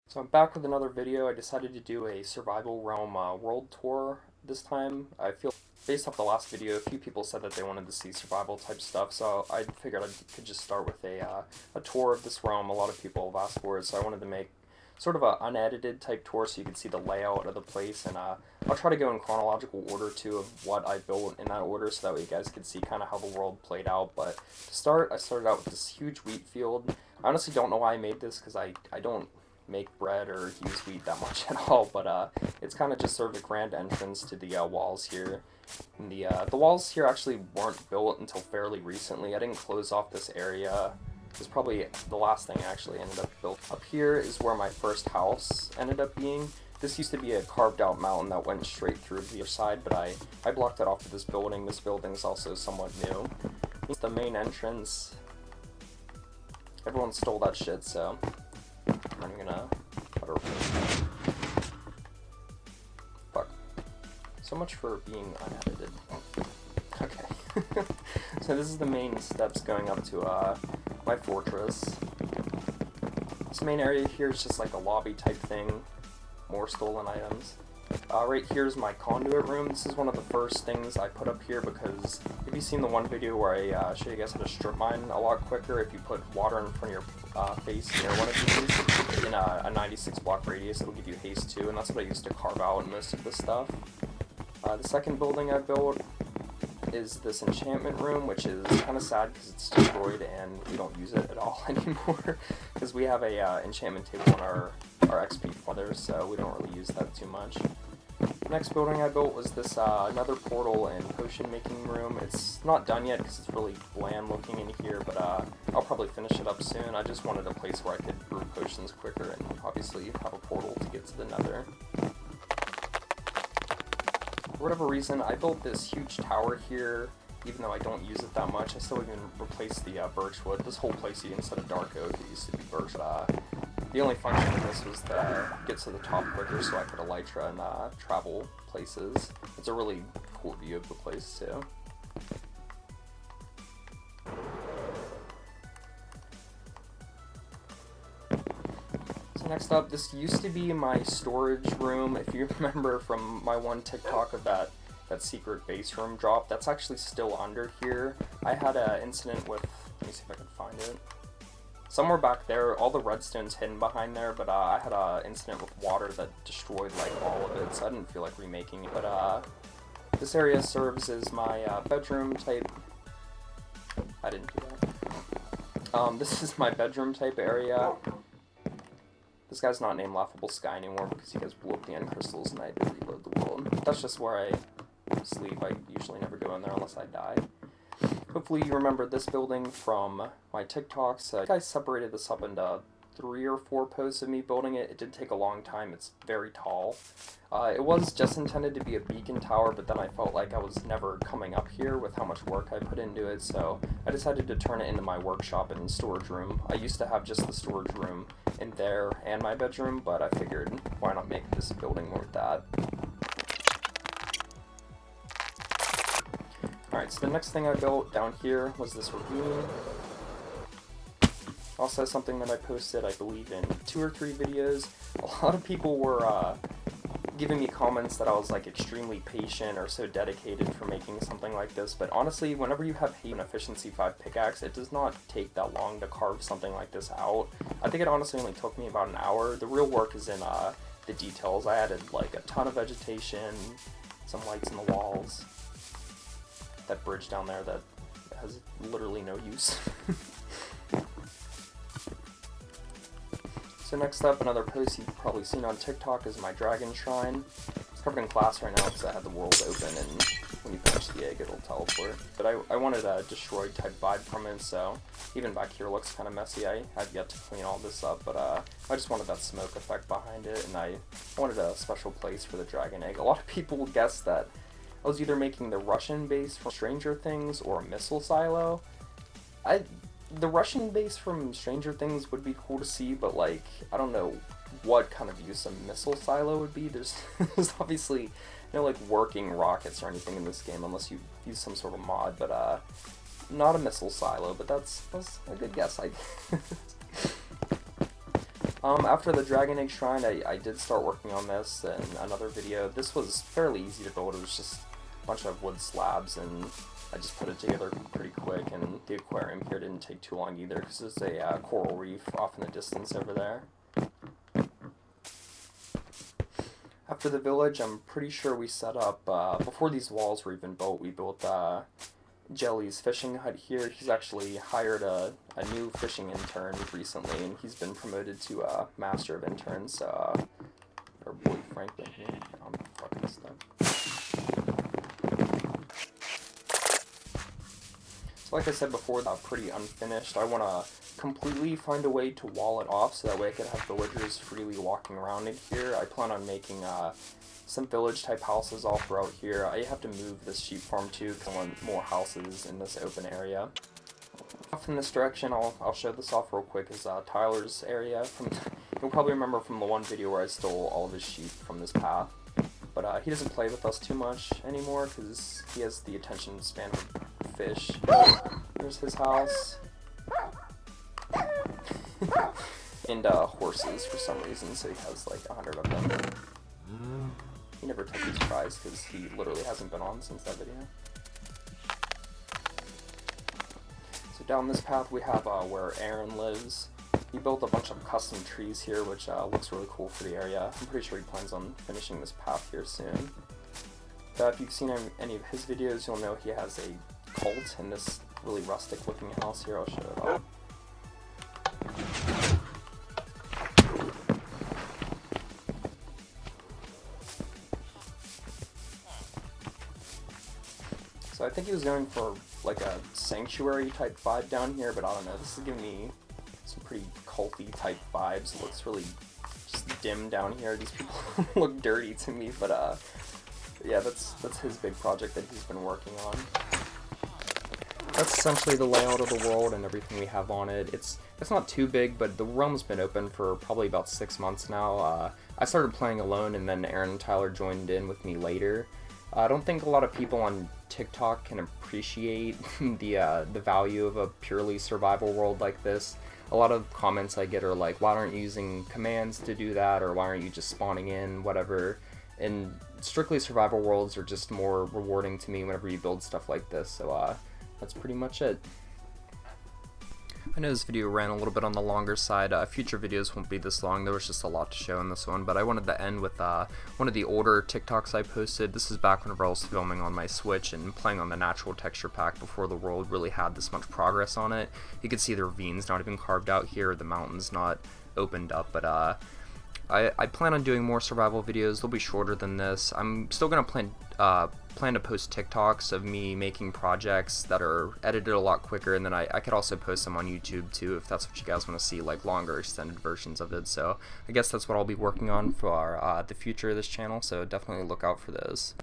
So I'm back with another video. I decided to do a survival realm world tour this time. I feel based off the last video, a few people said that they wanted to see survival type stuff, so I figured I could just start with a tour of this realm. A lot of people have asked for it, so I wanted to make sort of an unedited type tour so you could see the layout of the place, and I'll try to go in chronological order too of what I built in that order so that way you guys could see kind of how the world played out. But to start, I started out with this huge wheat field. I honestly don't know why I made this because I don't make bread or use wheat that much at all, but it's kind of just sort of a grand entrance to the walls here. And the walls here actually weren't built until fairly recently. I didn't close off this area. It's probably the last thing I actually ended up built. Up here is where my first house ended up being. This used to be a carved out mountain that went straight through to the other side, but I blocked it off with this building. This building is also somewhat new. It's the main entrance. Everyone stole that shit, so I'm gonna put it. Fuck. So much for being unedited. Okay. So this is the main steps going up to my fortress. This main area here is just like a lobby type thing. More stolen items. Right here is my Conduit Room. This is one of the first things I put up here because if you've seen the one video where I show you guys how to strip mine a lot quicker if you put water in front of your face near one of these in a 96 block radius, it'll give you haste too, and that's what I used to carve out most of this stuff. The second building I built is this enchantment room, which is kind of sad because it's destroyed and we don't use it at all anymore because we have a enchantment table on our XP feather, so we don't really use that too much. The next building I built was this another portal and potion making room. It's not done yet because it's really bland looking in here, but I'll probably finish it up soon. I just wanted a place where I could brew potions quicker and obviously have a portal to get to the nether. For whatever reason, I built this huge tower here, even though I don't use it that much. I still even replaced the birch wood. This whole place, instead of dark oak, it used to be birch. The only function of this was to get to the top quicker so I could elytra and travel places. It's a really cool view of the place too. So next up, this used to be my storage room. If you remember from my one TikTok of that secret base room drop, that's actually still under here. I had an incident with, let me see if I can find it. Somewhere back there, all the redstone's hidden behind there, but I had an incident with water that destroyed like all of it, so I didn't feel like remaking it. But this area serves as my bedroom type. I didn't do that. This is my bedroom type area. This guy's not named Laughable Sky anymore because you guys blew up the end crystals and I had to reload the world. That's just where I sleep. I usually never go in there unless I die. Hopefully you remember this building from my TikToks. I think I separated this up into 3 or 4 posts of me building it. It did take a long time. It's very tall. It was just intended to be a beacon tower, but then I felt like I was never coming up here with how much work I put into it, so I decided to turn it into my workshop and storage room. I used to have just the storage room in there and my bedroom, but I figured why not make this building worth that. Alright, so the next thing I built down here was this ravine. Also something that I posted, I believe, in 2 or 3 videos. A lot of people were giving me comments that I was like extremely patient or so dedicated for making something like this, but honestly, whenever you have an efficiency 5 pickaxe, it does not take that long to carve something like this out. I think it honestly only took me about an hour. The real work is in the details. I added like a ton of vegetation, some lights in the walls. That bridge down there that has literally no use. So next up, another post you've probably seen on TikTok is my dragon shrine. It's covered in glass right now because I had the world open, and when you finish the egg, it'll teleport. But I wanted a destroyed type vibe from it, so even back here looks kind of messy. I have yet to clean all this up, but I just wanted that smoke effect behind it, and I wanted a special place for the dragon egg. A lot of people guessed that I was either making the Russian base from Stranger Things or a missile silo. The Russian base from Stranger Things would be cool to see, but like, I don't know what kind of use a missile silo would be. There's obviously no like working rockets or anything in this game unless you use some sort of mod, but not a missile silo, but that's a good guess, I guess. After the Dragon Egg Shrine, I did start working on this in another video. This was fairly easy to build. It was just a bunch of wood slabs, and I just put it together pretty quick, and the aquarium here didn't take too long either, because there's a coral reef off in the distance over there. After the village, I'm pretty sure we set up, before these walls were even built, we built Jelly's fishing hut here. He's actually hired a new fishing intern recently, and he's been promoted to Master of Interns, our boy Franklin here. I'm fucking stuck. So like I said before, that's pretty unfinished. I want to completely find a way to wall it off so that way I could have villagers freely walking around in here. I plan on making some village type houses all throughout here. I have to move this sheep farm too because I want more houses in this open area. Off in this direction, I'll show this off real quick, is Tyler's area. You'll probably remember from the one video where I stole all of his sheep from this path. But he doesn't play with us too much anymore because he has the attention span of fish. There's his house. And horses for some reason, so he has like 100 of them. He never took his prize because he literally hasn't been on since that video. So down this path we have where Aaron lives. He built a bunch of custom trees here, which looks really cool for the area. I'm pretty sure he plans on finishing this path here soon. If you've seen any of his videos, you'll know he has a cult in this really rustic looking house here. I'll show it off. So I think he was going for like a sanctuary type vibe down here, but I don't know. This is giving me some pretty culty type vibes. It looks really just dim down here. These people look dirty to me, but yeah, that's his big project that he's been working on. That's essentially the layout of the world and everything we have on it. It's not too big, but the realm's been open for probably about 6 months now. I started playing alone, and then Aaron and Tyler joined in with me later. I don't think a lot of people on TikTok can appreciate the value of a purely survival world like this. A lot of comments I get are like, why aren't you using commands to do that, or why aren't you just spawning in, whatever. And strictly survival worlds are just more rewarding to me whenever you build stuff like this, so that's pretty much it. I know this video ran a little bit on the longer side. Future videos won't be this long. There was just a lot to show in this one, but I wanted to end with one of the older TikToks I posted. This is back whenever I was filming on my Switch and playing on the natural texture pack before the world really had this much progress on it. You can see the ravines not even carved out here, the mountains not opened up, but I plan on doing more survival videos. They'll be shorter than this. I'm still gonna plan to post TikToks of me making projects that are edited a lot quicker, and then I could also post them on YouTube too if that's what you guys want to see, like longer extended versions of it. So I guess that's what I'll be working on for the future of this channel, so definitely look out for those.